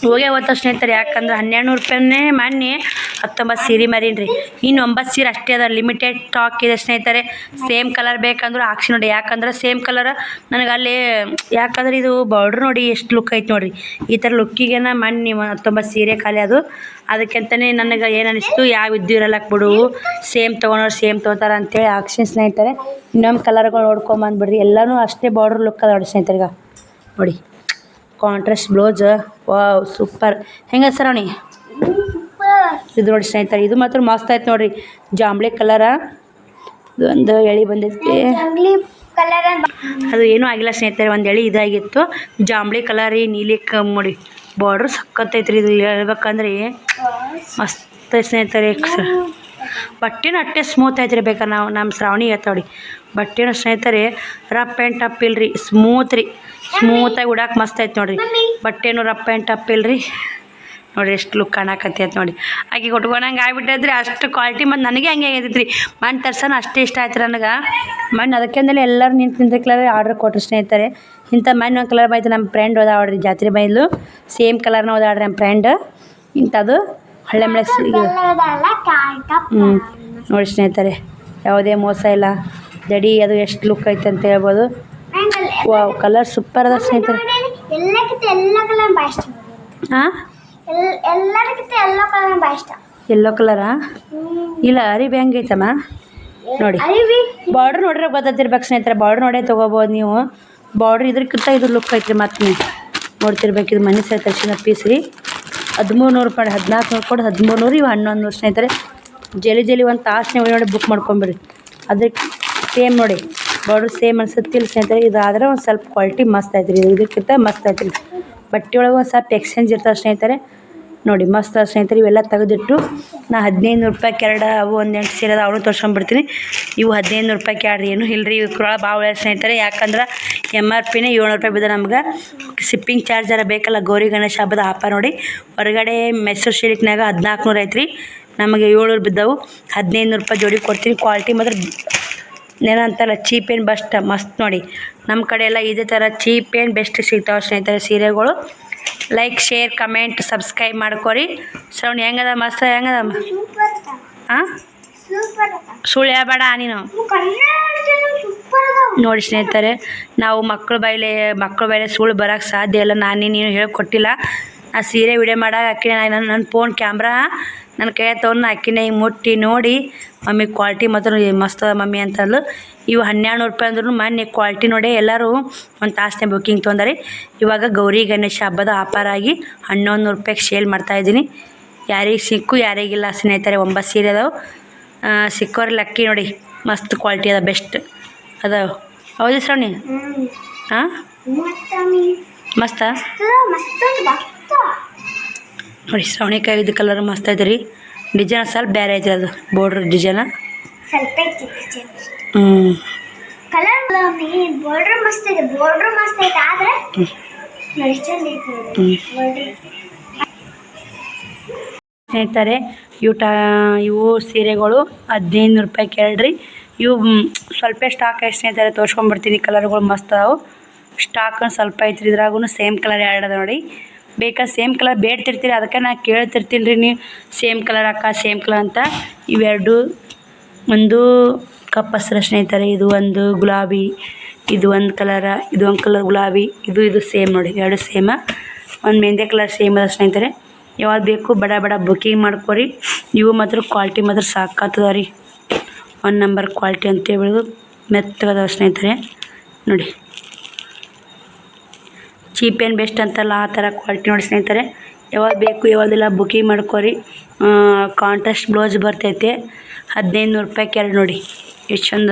ಹೋಗೇ ಹೋಗ್ತಾವ ಸ್ನೇಹಿತರೆ. ಯಾಕಂದ್ರೆ 1200 ರೂಪಾಯಿನೇ ಮೊನ್ನೆ 19 ಸೀರೆ ಮಾರೀನಿ ರೀ. ಇನ್ನು 9 ಸೀರೆ ಅಷ್ಟೇ ಅದ, ಲಿಮಿಟೆಡ್ ಸ್ಟಾಕ್ ಇದೆ ಸ್ನೇಹಿತರೆ. ಸೇಮ್ ಕಲರ್ ಬೇಕಂದ್ರೆ ಹಾಕ್ಸಿ ನೋಡಿ. ಯಾಕಂದ್ರೆ ಸೇಮ್ ಕಲರ್ ನನಗೆ ಅಲ್ಲಿ, ಯಾಕಂದ್ರೆ ಇದು ಬಾರ್ಡ್ರ್ ನೋಡಿ ಎಷ್ಟು ಲುಕ್ ಐತೆ ನೋಡಿರಿ. ಈ ಥರ ಲುಕ್ಕಿಗೆ ಮೊನ್ನೆ 19 ಸೀರೆ ಖಾಲಿ ಅದು. ಅದಕ್ಕೆಂತಲೇ ನನಗೆ ಏನು ಅನಿಸ್ತು, ಯಾವ ಇದ್ದು ಇರಲ್ಲ ಬಿಡು, ಸೇಮ್ ತೊಗೊಂಡ್ರೆ ಸೇಮ್ ತೊಗೋತಾರೆ ಅಂತೇಳಿ ಹಾಕ್ಸಿ ಸ್ನೇಹಿತರೆ. ಇನ್ನೊಂದು ಕಲರ್ಗಳು ನೋಡ್ಕೊಂಬಂದ್ಬಿಡ್ರಿ. ಎಲ್ಲನೂ ಅಷ್ಟೇ ಬಾರ್ಡ್ರ್ ಲುಕ್ ಅದ ನೋಡಿ ಸ್ನೇಹಿತರಿಗೆ. ನೋಡಿ ಕಾಂಟ್ರಾಸ್ಟ್ ಬ್ಲೌಸ್, ವಾವ್ ಸೂಪರ್. ಹೆಂಗೆ ಶ್ರಾವಣಿ ಇದು ನೋಡಿ ಸ್ನೇಹಿತರೆ. ಇದು ಮಾತ್ರ ಮಸ್ತ್ ಆಯ್ತು ನೋಡಿರಿ. ಜಾಂಬ್ಳಿ ಕಲರ, ಇದು ಒಂದು ಎಳೆ ಬಂದೈತಿ. ಅದು ಏನೂ ಆಗಿಲ್ಲ ಸ್ನೇಹಿತರೆ, ಒಂದು ಎಳೆ ಇದಾಗಿತ್ತು. ಜಾಂಬ್ಳಿ ಕಲರ್ ರೀ, ನೀಲಿ ನೋಡಿ ಬಾರ್ಡ್ರ್ ಸಕ್ಕತ್ತೈತ್ರಿ. ಇದು ಹೇಳ್ಬೇಕಂದ್ರೆ ಮಸ್ತ್ ಐತೆ ಸ್ನೇಹಿತರೆ. ಬಟ್ಟೆನೂ ಅಷ್ಟೇ ಸ್ಮೂತ್ ಐತ್ರಿ. ಬೇಕಾದ್ರೆ ನಮ್ಮ ಶ್ರಾವಣಿ ಹೇಳ್ತಾವ್ರಿ ಬಟ್ಟೆನೂ ಸ್ನೇಹಿತರೆ ರಫ್ ಆ್ಯಂಡ್ ಟಪ್ ಇಲ್ರಿ, ಸ್ಮೂತ್ ರೀ. ಸ್ಮೂತಾಗಿ ಉಡಾಕೆ ಮಸ್ತ್ ಐತೆ ನೋಡಿರಿ. ಬಟ್ಟೆನೂ ರಫ್ ಆ್ಯಂಡ್ ಟಪ್ ಇಲ್ರಿ. ನೋಡಿರಿ ಎಷ್ಟು ಲುಕ್ ಕಾಣಕತ್ತೈತೆ ನೋಡಿ. ಆಕೆ ಕೊಟ್ಕೊಂಡಂಗೆ ಆಗ್ಬಿಟ್ಟೈತ್ರಿ. ಅಷ್ಟು ಕ್ವಾಲಿಟಿ ಮತ್ತು ನನಗೆ ಹಂಗೆ ಆಗೈತಿ ರೀ. ಮಣ್ಣು ತರ್ಸೋಣ ಅಷ್ಟೇ ಇಷ್ಟ ಆಯ್ತು ನನಗೆ. ಮಣ್ಣು ಅದಕ್ಕೆಂದಲೇ ಎಲ್ಲರೂ ನಿಂತ ಕಲರ್ ಆರ್ಡ್ರ್ ಕೊಟ್ಟರು ಸ್ನೇಹಿತರೆ. ಇಂಥ ಮಣ್ಣು ಒಂದು ಕಲರ್ ಬೈತು. ನಮ್ಮ ಫ್ರೆಂಡ್ ಹೋದ ಆಡ್ರಿ ಜಾತ್ರೆ ಬೈಲು, ಸೇಮ್ ಕಲರ್ನ ಹೋದಾಡ್ರಿ ನಮ್ಮ ಫ್ರೆಂಡ್. ಇಂಥದ್ದು ಹಳ್ಳೆ ಮಳೆ ನೋಡಿ ಸ್ನೇಹಿತರೆ. ಯಾವುದೇ ಮೋಸ ಇಲ್ಲ. ದಡಿ ಅದು ಎಷ್ಟು ಲುಕ್ ಐತೆ ಅಂತ ಹೇಳ್ಬೋದು. ವಾವ್ ಕಲರ್ ಸೂಪರ್ ಅದ ಸ್ನೇಹಿತರೆ. ಹಾಂ ಎಲ್ಲೋ ಕಲರಾ? ಇಲ್ಲ ಅರಿವಿ ಹೆಂಗೈತಮ್ಮ ನೋಡಿ. ಬಾರ್ಡ್ರ್ ನೋಡ್ರೆ ಗೊತ್ತಿರ್ಬೇಕು ಸ್ನೇಹಿತರೆ. ಬಾರ್ಡ್ರ್ ನೋಡೇ ತೊಗೋಬೋದು ನೀವು. ಬಾರ್ಡ್ರ್ ಇದ್ರಕ್ಕಿಂತ ಇದು ಲುಕ್ ಐತ್ರಿ. ಮತ್ತೆ ನೀವು ನೋಡ್ತಿರ್ಬೇಕು. ಇದು ಮನೆ ಸರಿ ತರಿಸಿದ ಪೀಸ್ ರೀ. 1300 ರೂಪಾಯಿ, 1400 ಕೊಟ್ಟು 1300, ಇವು 1100 ಸ್ನೇಹಿತರೆ. ಜಲ್ದಿ ಒಂದು ತಾಸನೇ ನೋಡಿ ಬುಕ್ ಮಾಡ್ಕೊಂಬಿಡ್ರಿ. ಅದಕ್ಕೆ ಸೇಮ್ ನೋಡಿ ಬಾರ್ಡ್ರ್ ಸೇಮ್ ಅನ್ಸುತ್ತಿಲ್ಲ ಸ್ನೇಹಿತರೆ. ಇದಾದ್ರೆ ಒಂದು ಸ್ವಲ್ಪ ಕ್ವಾಲಿಟಿ ಮಸ್ತ್ ಐತ್ರಿ. ಇದಕ್ಕಿಂತ ಮಸ್ತ್ ಐತ್ರಿ. ಬಟ್ಟೆ ಒಳಗೆ ಒಂದು ಸ್ವಲ್ಪ ಎಕ್ಸ್ಚೇಂಜ್ ಇರ್ತಾವೆ ಸ್ನೇಹಿತರೆ. ನೋಡಿ ಮಸ್ತ್ ಸ್ನೇಹಿತರೆ. ಇವೆಲ್ಲ ತೆಗೆದಿಟ್ಟು ನಾ 1500 ರೂಪಾಯಿಗೆ ಎರಡು ಅವು ಒಂದು 8 ಸೀರೆ ಅದ, ಅವನು ತೋರ್ಸ್ಕೊಂಡ್ಬಿಡ್ತೀನಿ. ಇವು 1500 ರೂಪಾಯಿಗೆ ಎರಡು ಏನು ಇಲ್ಲರಿ. ಇವ್ರೊಳಗೆ ಭಾಳ ಒಳ್ಳೆ ಸ್ನೇಹಿತರೆ. ಯಾಕಂದ್ರೆ MRP 700 ರೂಪಾಯಿ ಬಿದ್ದ ನಮ್ಗೆ. ಶಿಪ್ಪಿಂಗ್ ಚಾರ್ಜ್ ಅರ ಬೇಕಲ್ಲ. ಗೌರಿ ಗಣೇಶ ಹಬ್ಬದ ಆಫರ್ ನೋಡಿ. ಹೊರಗಡೆ ಮೈಸೂರು ಸಿಲ್ಕ್ನಾಗ 1400 ಐತ್ರಿ, ನಮಗೆ 700 ಬಿದ್ದವು. 1500 ರೂಪಾಯಿ ಜೋಡಿ ಕೊಡ್ತೀನಿ. ಕ್ವಾಲಿಟಿ ಮಾತ್ರ ಏನಂತಲ್ಲ ಚೀಪ್ ಆ್ಯಂಡ್ ಬೆಸ್ಟ್ ಮಸ್ತ್ ನೋಡಿ. ನಮ್ಮ ಕಡೆ ಎಲ್ಲ ಇದೇ ಥರ ಚೀಪ್ ಆ್ಯಂಡ್ ಬೆಸ್ಟ್ ಸಿಗ್ತಾವೆ ಸ್ನೇಹಿತರೆ ಸೀರೆಗಳು. ಲೈಕ್ ಶೇರ್ ಕಮೆಂಟ್ ಸಬ್ಸ್ಕ್ರೈಬ್ ಮಾಡ್ಕೊರಿ. ಶ್ರವಣಿ ಹೆಂಗದ? ಮಸ್ತ್ ಹೆಂಗದ? ಹಾಂ ಸುಳ್ಳು ಹೇಳ್ಬೇಡ ನೀನು. ನೋಡಿ ಸ್ನೇಹಿತರೆ, ನಾವು ಮಕ್ಕಳ ಬೈಲೆ ಸುಳ್ಳು ಬರೋಕ್ಕೆ ಸಾಧ್ಯ ಇಲ್ಲ. ನೀನು ಹೇಳ್ಕೊಟ್ಟಿಲ್ಲ. ಆ ಸೀರೆ ವಿಡಿಯೋ ಮಾಡಾಗ ಅಕ್ಕಿ ನನ್ನ ಫೋನ್ ಕ್ಯಾಮ್ರಾ ನನ್ನ ಕೈ ತೊಗೊಂಡು ಅಕ್ಕಿನ ಹಿಂಗೆ ಮುಟ್ಟಿ ನೋಡಿ, ಮಮ್ಮಿ ಕ್ವಾಲಿಟಿ ಮಾತ್ರ ಮಸ್ತ್ ಅದ ಮಮ್ಮಿ ಅಂತಂದು. ಇವು 1200 ರೂಪಾಯಿ ಅಂದ್ರೂ ಮೊನ್ನೆ ಕ್ವಾಲಿಟಿ ನೋಡಿ ಎಲ್ಲರೂ ಒಂದು ತಾಸನೇ ಬುಕ್ಕಿಂಗ್ ತೊಗೊಂಡಾರಿ. ಇವಾಗ ಗೌರಿ ಗಣೇಶ ಹಬ್ಬದ ಆಫರ್ ಆಗಿ 1100 ರೂಪಾಯಿಗೆ ಸೇಲ್ ಮಾಡ್ತಾಯಿದ್ದೀನಿ. ಯಾರಿಗೆ ಸಿಕ್ಕು ಯಾರಿಗಿಲ್ಲ ಸ್ನೇಹಿತರೆ. 9 ಸೀರೆ ಅದಾವೆ. ಸಿಕ್ಕೋರಿ ಲಕ್ಕಿ ನೋಡಿ. ಮಸ್ತ್ ಕ್ವಾಲಿಟಿ ಅದ, ಬೆಸ್ಟ್ ಅದಾವೆ. ಹೌದು ಶ್ರವಣಿ? ಹಾಂ ಮಸ್ತಾ ನೋಡಿ. ಶ್ರವಣಿಕಾಯಿ ಇದು ಕಲರ್ ಮಸ್ತ್ ಐತೆ ರೀ. ಡಿಸೈನ್ ಸ್ವಲ್ಪ ಬೇರೆ ಐತೆ ಅದು ಬೋರ್ಡ್ರ್ ಡಿಸೈನ. ಸ್ನೇಹಿತರೆ ಇವು ಸೀರೆಗಳು 1500 ರೂಪಾಯಿಗೆ ಎರಡ್ರಿ. ಇವು ಸ್ವಲ್ಪ ಸ್ಟಾಕ್ ಐತೆ ಸ್ನೇಹಿತರೆ. ತೋರ್ಸ್ಕೊಂಡ್ಬಿಡ್ತೀನಿ. ಕಲರ್ಗಳು ಮಸ್ತ್ ಅದಾವೆ. ಸ್ಟಾಕ್ ಸ್ವಲ್ಪ ಐತ್ರಿ. ಇದ್ರಾಗೂ ಸೇಮ್ ಕಲರ್ ಎರಡು ಅದ ನೋಡಿ. ಬೇಕಾದ್ರೆ ಸೇಮ್ ಕಲರ್ ಬೇಡ್ತಿರ್ತೀರಿ, ಅದಕ್ಕೆ ನಾ ಕೇಳ್ತಿರ್ತೀನಿ ರೀ ನೀವು ಸೇಮ್ ಕಲರ್ ಅಕ್ಕ ಸೇಮ್ ಕಲರ್ ಅಂತ. ಇವೆರಡು ಒಂದು ಕಪ್ ಹಸ್ರು ಸ್ನೇಹಿತರೆ. ಇದು ಒಂದು ಗುಲಾಬಿ, ಇದು ಒಂದು ಕಲರ, ಇದು ಒಂದು ಕಲರ್ ಗುಲಾಬಿ, ಇದು ಸೇಮ್ ನೋಡಿ. ಎರಡು ಸೇಮ. ಒಂದು ಮೆಹಂದಿ ಕಲರ್ ಸೇಮ್ ಅದ ಸ್ನೇಹಿತರೆ. ಯಾವ್ದು ಬೇಕು ಬಡ ಬಡ ಬುಕ್ಕಿಂಗ್ ಮಾಡ್ಕೊರಿ. ಇವು ಮಾತ್ರ ಕ್ವಾಲಿಟಿ ಮಾತ್ರ ಸಾಕಾಗ್ತದ ರೀ. 1 ನಂಬರ್ ಕ್ವಾಲಿಟಿ ಅಂತ ಹೇಳ್ಬೋದು. ಮೆತ್ತಗದ ಸ್ನೇಹಿತರೆ ನೋಡಿ, ಚೀಪ್ ಆ್ಯಂಡ್ ಬೆಸ್ಟ್ ಅಂತಲ್ಲ ಆ ಥರ ಕ್ವಾಲಿಟಿ ನೋಡಿ ಸ್ನೇಹಿತರೆ. ಯಾವ್ದು ಬೇಕು ಯಾವ್ದಿಲ್ಲ ಬುಕ್ಕಿಂಗ್ ಮಾಡ್ಕೊರಿ. ಕಾಂಟ್ರಾಸ್ಟ್ ಬ್ಲೌಸ್ ಬರ್ತೈತೆ. 1500 ರೂಪಾಯಿಗೆ 2 ನೋಡಿ. ಎಷ್ಟು ಚಂದ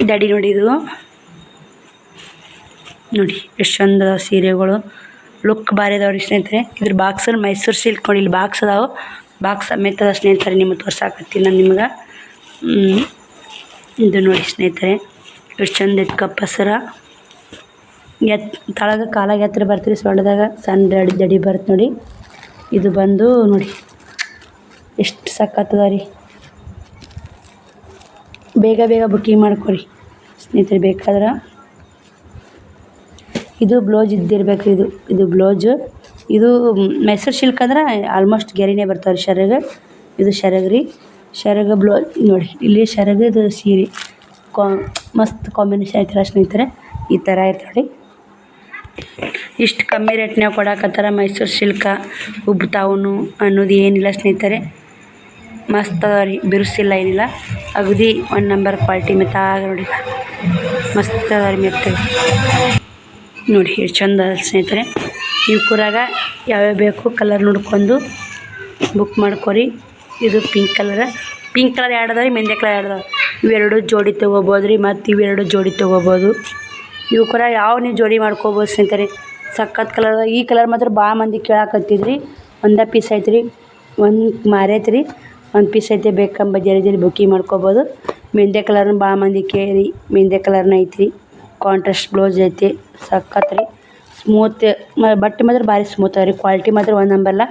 ದಡಿ ನೋಡಿ. ಇದು ನೋಡಿ ಎಷ್ಟು ಚಂದ ಸೀರೆಗಳು, ಲುಕ್ ಭಾರಿ ಅದಾವೆ ರೀ ಸ್ನೇಹಿತರೆ. ಇದ್ರ ಬಾಕ್ಸಲ್ಲಿ ಮೈಸೂರು ಸಿಲ್ಕ್ ನೋಡಿ, ಇಲ್ಲಿ ಬಾಕ್ಸ್ ಅದಾವೆ. ಬಾಕ್ಸ್ ಸಮೇತ ಅದ ಸ್ನೇಹಿತರೆ. ನಿಮಗೆ ತೋರ್ಸಾಕತ್ತೀನಿ ನಾನು ನಿಮ್ಗೆ. ಇದು ನೋಡಿ ಸ್ನೇಹಿತರೆ ಎಷ್ಟು ಚಂದ ಐತೆ. ಕಪ್ಪಸರ ತಳಗ ಕಾಲಾಗ ಎತ್ತರ ಬರ್ತೀರಿ, ಸೊಳ್ಳೆದಾಗ ಸಣ್ಣ ದಡಿ ಬರುತ್ತೆ ನೋಡಿ. ಇದು ಬಂದು ನೋಡಿ ಎಷ್ಟು ಸಕ್ಕತ್ತದ ರೀ. ಬೇಗ ಬೇಗ ಬುಕ್ಕಿಂಗ್ ಮಾಡ್ಕೊರಿ ಸ್ನೇಹಿತರೆ ಬೇಕಾದ್ರೆ. ಇದು ಬ್ಲೌಸ್ ಇದ್ದಿರ್ಬೇಕು. ಇದು ಬ್ಲೌಸು. ಇದು ಮೈಸೂರು ಸಿಲ್ಕ್ ಅಂದ್ರೆ ಆಲ್ಮೋಸ್ಟ್ ಗೆರಿನೇ ಬರ್ತಾವೆ ರೀ. ಶರಗ ಇದು ಶರಗ ರೀ. ಶರಗ ಬ್ಲೌಸ್ ನೋಡಿ, ಇಲ್ಲಿ ಶರಗ ಇದು ಸೀರೆ ಮಸ್ತ್ ಕಾಂಬಿನೇಷನ್ ಐತಲ್ಲ ಸ್ನೇಹಿತರೆ. ಈ ಥರ ಐತೆ ನೋಡಿ. ಇಷ್ಟು ಕಮ್ಮಿ ರೇಟ್ನಾಗ ಕೊಡಕತ್ತಾರ. ಮೈಸೂರು ಸಿಲ್ಕ ಉಬ್ತಾವನು ಅನ್ನೋದು ಏನಿಲ್ಲ ಸ್ನೇಹಿತರೆ. ಮಸ್ತ್ ಅದ ರೀ, ಬಿರುಸಿಲ್ಲ ಏನಿಲ್ಲ. ಅಗದಿ 1 ನಂಬರ್ ಕ್ವಾಲಿಟಿ ಮೆತ್ತಾಗ ನೋಡಿ, ಮಸ್ತ್ ಅದ ರೀ ಮೆತ್ತಗೆ ನೋಡಿ. ಎಷ್ಟು ಚಂದ ಅದ ಸ್ನೇಹಿತರೆ. ಇವು ಕೂರಾಗ ಯಾವ್ಯಾವ ಬೇಕು ಕಲರ್ ನೋಡ್ಕೊಂಡು ಬುಕ್ ಮಾಡ್ಕೊರಿ. ಇದು ಪಿಂಕ್ ಕಲರ್ 2 ಅದಾವ ರೀ, ಮೆಂದೆ ಕಲರ್ 2 ಅದಾವ. ಇವೆರಡು ಜೋಡಿ ತೊಗೋಬೋದು ರೀ. ಮತ್ತು ಇವೆರಡು ಜೋಡಿ ತೊಗೋಬೋದು. ಇವು ಕೂಡ ಯಾವ ನೀವು ಜೋಡಿ ಮಾಡ್ಕೋಬೋದು ಸ್ನೇಹಿತರೆ. ಸಖತ್ ಕಲರ್. ಈ ಕಲರ್ ಮಾತ್ರ ಭಾಳ ಮಂದಿ ಕೇಳಾಕತ್ತಿದ್ರಿ. ಒಂದೇ ಪೀಸ್ ಐತೆ ರೀ, ಒಂದು ಮಾರೈತೆ ರೀ, 1 ಪೀಸ್ ಐತೆ. ಬೇಕಂಬ ಜಲ್ದಿ ಬುಕ್ಕಿಂಗ್ ಮಾಡ್ಕೋಬೋದು. ಮೆಂದೆ ಕಲರ್ನ ಭಾಳ ಮಂದಿ ಕೇಳಿ, ಮೆಂದೆ ಕಲರ್ನ ಐತ್ರಿ. ಕಾಂಟ್ರಾಸ್ಟ್ ಬ್ಲೌಸ್ ಐತೆ, ಸಖತ್ ರೀ. ಸ್ಮೂತ್ ಬಟ್ಟೆ ಮಾತ್ರ ಭಾರಿ ಸ್ಮೂತ್ ಅದ ರೀ. ಕ್ವಾಲಿಟಿ ಮಾತ್ರ 1 ನಂಬರ್ ಇಲ್ಲ.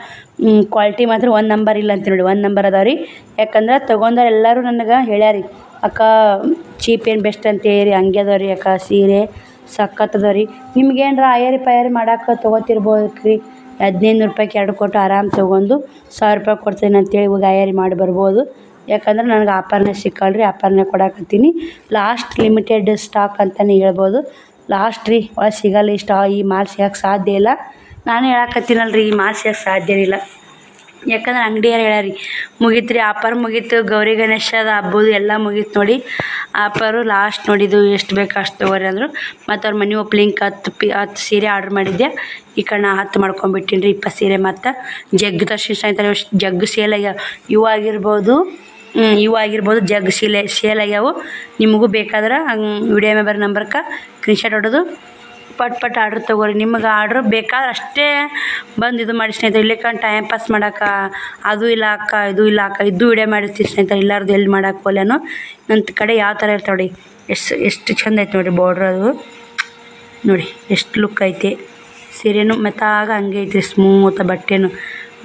ಕ್ವಾಲಿಟಿ ಮಾತ್ರ 1 ನಂಬರ್ ಇಲ್ಲ ಅಂತ ನೋಡಿ, 1 ನಂಬರ್ ಅದಾವೆ ರೀ. ಯಾಕಂದ್ರೆ ತೊಗೊಂಡವ್ರು ಎಲ್ಲರೂ ನನಗೆ ಹೇಳ್ಯಾರಿ, ಅಕ್ಕ ಚೀಪ್ ಆ್ಯಂಡ್ ಬೆಸ್ಟ್ ಅಂತ ಹೇಳಿ. ಹಂಗೆ ಅದಾವೆ ರೀ ಅಕ್ಕ ಸೀರೆ ಸಖತ್ ಅದಾವೆ ರೀ. ನಿಮ್ಗೇನಾರ ಆಯರಿ ಪಾಯರಿ ಮಾಡೋಕೆ ತೊಗೋತಿರ್ಬೋದು ರೀ. 1500 ರೂಪಾಯಿಗೆ 2 ಕೊಟ್ಟು ಆರಾಮ್ ತೊಗೊಂಡು 1000 ರೂಪಾಯಿ ಕೊಡ್ತೀನಿ ಅಂತೇಳಿ ಇವಾಗ ಆಯರಿ ಮಾಡಿ ಬರ್ಬೋದು. ಯಾಕಂದ್ರೆ ನನಗೆ ಆಫರ್ನೇ ಸಿಕ್ಕಲ್ಲ ರೀ. ಆಫರ್ನೇ ಕೊಡಾಕತ್ತೀನಿ. ಲಾಸ್ಟ್ ಲಿಮಿಟೆಡ್ ಸ್ಟಾಕ್ ಅಂತಲೇ ಹೇಳ್ಬೋದು. ಲಾಸ್ಟ್ ರೀ, ಒಳಗೆ ಸಿಗಲ್ಲ ಈ ಮಾಲ್ ಸಿಗಕ್ಕೆ ಸಾಧ್ಯ ಇಲ್ಲ. ನಾನು ಹೇಳಕತ್ತೀನಲ್ಲ ರೀ, ಈ ಮಾಲ್ ಸಿಗಕ್ಕೆ ಸಾಧ್ಯ ಇಲ್ಲ. ಯಾಕಂದ್ರೆ ಅಂಗಡಿಯವ್ರು ಹೇಳ್ಯಾರಿ ಮುಗೀತು ರೀ, ಆಫರ್ ಮುಗೀತು. ಗೌರಿ ಗಣೇಶದ ಹಬ್ಬದು ಎಲ್ಲ ಮುಗೀತು ನೋಡಿ. ಆಫರು ಲಾಸ್ಟ್ ನೋಡಿದ್ದು ಎಷ್ಟು ಬೇಕು ಅಷ್ಟು ತೊಗೋರಿ ಅಂದರು. ಮತ್ತು ಅವ್ರ ಮನೆ ಒಪ್ಲಿಂಕ್ 10 ಸೀರೆ ಆರ್ಡ್ರ್ ಮಾಡಿದ್ದೆ. ಈ ಕಡೆ ನಾ 10 ಮಾಡ್ಕೊಂಬಿಟ್ಟಿನಿ ರೀ. 20 ಸೀರೆ ಮತ್ತು ಜಗ್ ತರ್ಸಿನಿ ಅಂತಾರೆ. ಜಗ್ ಸೇಲ್ ಆಗ್ಯಾವ. ಇವು ಆಗಿರ್ಬೋದು ಜಗ್ ಸೇಲ್ ಆಗ್ಯಾವು. ನಿಮಗೂ ಬೇಕಾದ್ರೆ ವಿಡಿಯೋ ಮೇಲೆ ಬರೋ ನಂಬರ್ಗೆ ಸ್ಕ್ರೀನ್ಶಾಟ್ ಹೊಡೋದು ಪಟ್ ಆರ್ಡ್ರ್ ತೊಗೋರಿ. ನಿಮಗೆ ಆರ್ಡ್ರ್ ಬೇಕಾದ್ರೆ ಅಷ್ಟೇ ಬಂದು ಇದು ಮಾಡಿ ಸ್ನೇಹಿತರೆ. ಇಲ್ಲಿಕಂಡು ಟೈಮ್ ಪಾಸ್ ಮಾಡೋಕೆ ಅದು ಇಲ್ಲ ಅಕ್ಕ ಇದು ಇಲ್ಲ ಅಕ್ಕ ಇದು ವಿಡಿಯೋ ಮಾಡಿರ್ತೀವಿ ಸ್ನೇಹಿತರೆ. ಇಲ್ಲಾರ್ದು ಎಲ್ಲಿ ಮಾಡೋಕೆ ಹೋಗ್ಲೇನು. ನನ್ನ ಕಡೆ ಯಾವ ಥರ ಇರ್ತಾವೆ ನೋಡಿ. ಎಷ್ಟು ಚಂದ ಐತೆ ನೋಡಿ ಬಾರ್ಡ್ರ್. ಅದು ನೋಡಿ ಎಷ್ಟು ಲುಕ್ ಐತೆ. ಸೀರೆನೂ ಮೆತ್ತಾಗ ಹಂಗೆ ಐತ್ರಿ, ಸ್ಮೂತ್ ಬಟ್ಟೆನು.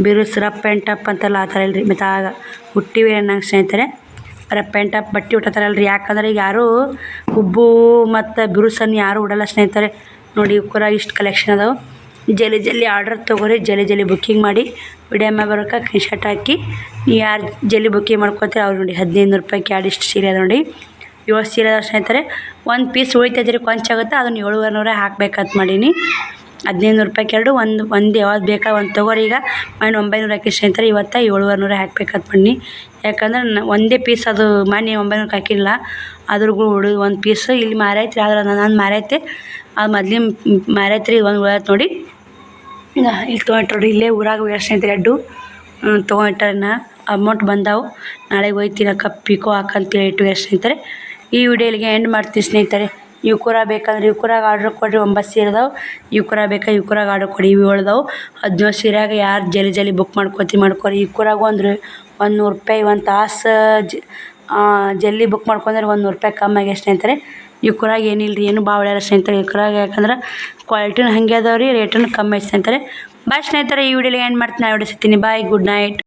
ಬಿರುಸ್ ರಫ್ ಆ್ಯಂಡ್ ಟಫ್ ಅಂತಲ್ಲ ಆ ಥರ ಇಲ್ರಿ, ಮೆತ್ತಾಗ ಹುಟ್ಟಿವಿ ಅನ್ನಂಗೆ ಸ್ನೇಹಿತರೆ. ರಫ್ ಆ್ಯಂಡ್ ಟಫ್ ಬಟ್ಟೆ ಉಟ್ಟತ್ತಾರಲ್ರಿ. ಯಾಕಂದ್ರೆ ಈಗ ಯಾರೂ ಉಬ್ಬು ಮತ್ತು ಬಿರುಸನ್ನು ಯಾರೂ ಉಡಲ್ಲ ಸ್ನೇಹಿತರೆ. ನೋಡಿ ಇವಕ್ಕೂರ ಇಷ್ಟು ಕಲೆಕ್ಷನ್ ಅದಾವೆ. ಜಲ್ದಿ ಆರ್ಡರ್ ತೊಗೋರಿ. ಜಲ್ದಿ ಬುಕ್ಕಿಂಗ್ ಮಾಡಿ. ವಿಡಿಯೋ ಮೇಲೆ ಬರೋಕೆ ಸ್ಕ್ರೀನ್ಶಾಟ್ ಹಾಕಿ. ನೀವು ಯಾರು ಜಲ್ದಿ ಬುಕ್ಕಿಂಗ್ ಮಾಡ್ಕೊತೀರಿ ಅವ್ರು ನೋಡಿ 1500 ರೂಪಾಯಿಗೆ 2 ಇಷ್ಟು ಸೀರೆ ಅದ ನೋಡಿ. 7 ಸೀರೆ ಅದಾವೆ ಸ್ನೇಹಿತರೆ. 1 ಪೀಸ್ ಉಳಿತೈತೆ ರೀ, ಕೊಂಚಾಗುತ್ತೆ. ಅದನ್ನು 700 ಹಾಕ್ಬೇಕಂತ ಮಾಡೀನಿ. 1500 ರೂಪಾಯಿಗೆ 2 ಒಂದು ಯಾವ್ದು ಬೇಕಾ ಒಂದು ತೊಗೋರಿ. ಈಗ 900 ಹಾಕಿ ಸ್ನೇಹಿತರೆ. ಇವತ್ತು 700 ಹಾಕ್ಬೇಕಂತ ಮಾಡಿ. ಯಾಕಂದ್ರೆ ಒಂದೇ ಪೀಸ್ ಅದು ಮನೆ 900 ಹಾಕಿಲ್ಲ. ಅದ್ರಗಳು ಉಳಿದು 1 ಪೀಸ್ ಇಲ್ಲಿ ಮಾರೈತ್ರಿ. ಆದ್ರೆ ನಾನು ಮಾರೈತೆ ಅದು ಮೊದ್ಲಿನ ಮಾರೈತ್ರಿ. ಒಂದು ಉಳಿಯತ್ತೆ ನೋಡಿ. ಇಲ್ಲಿ ತೊಗೊಂಡ್ರಿ, ಇಲ್ಲೇ ಊರಾಗ ಹೋಗ್ಯಾರ ಸ್ನೇಹಿತರೆ. 2 ತೊಗೊಂಡ್ರನ್ನ ಅಮೌಂಟ್ ಬಂದಾವು. ನಾಳೆಗೆ ಹೋಯ್ತೀನಿ ಅಕ್ಕ ಪಿಕೋ ಹಾಕಂತೇಳಿ ಇಟ್ಟು ಸ್ನೇಹಿತರೆ. ಈ ವಿಡಿಯೋ ಇಲ್ಲಿಗೆ ಎಂಡ್ ಮಾಡ್ತೀನಿ ಸ್ನೇಹಿತರೆ. ಇವು ಕೂಡ ಬೇಕಂದ್ರೆ ಇವು ಕೂಡ ಆರ್ಡ್ರ್ ಕೊಡಿರಿ. 9 ಸೀರೆ ಅದಾವೆ. ಇವು ಕೂಡ ಬೇಕಾ ಇವು ಕೂಡ ಆರ್ಡ್ರ್ ಕೊಡಿ. ಇವು ಹೇಳ್ದಾವೆ 17 ಸೀರೆಯಾಗ ಯಾರು ಜಲ್ದಿ ಬುಕ್ ಮಾಡ್ಕೊರಿ. ಇವು ಕೂಡ ಒಂದು 100 ರೂಪಾಯಿ 1 ತಾಸು ಜಲ್ದಿ ಬುಕ್ ಮಾಡ್ಕೊಂಡ್ರೆ 100 ರೂಪಾಯಿ ಕಮ್ಮಿ ಆಗ್ಯಾವ ಸ್ನೇಹಿತರೆ. ಇವು ಕೂಡ ಏನಿಲ್ಲ ರೀ, ಏನು ಭಾಳ ಒಳ್ಳೆಯ ಸ್ನೇಹಿತರೆ. ಇವು ಕೂಡ ಯಾಕಂದ್ರೆ ಕ್ವಾಲಿಟಿನೂ ಹಾಗೆ ಅದಾವೆ ರೀ, ರೇಟನ್ನು ಕಮ್ಮಿ ಐತೆ ಸ್ನೇಹಿತರೆ. ಬಾಯ್ ಸ್ನೇಹಿತರೆ. ಈ ವಿಡಿಯೋಲಿ ಎಂಡ್ ಮಾಡ್ತೀನಿ. ವಿಡಿಯೋ ಸಿಗ್ತೀನಿ. ಬಾಯ್, ಗುಡ್ ನೈಟ್.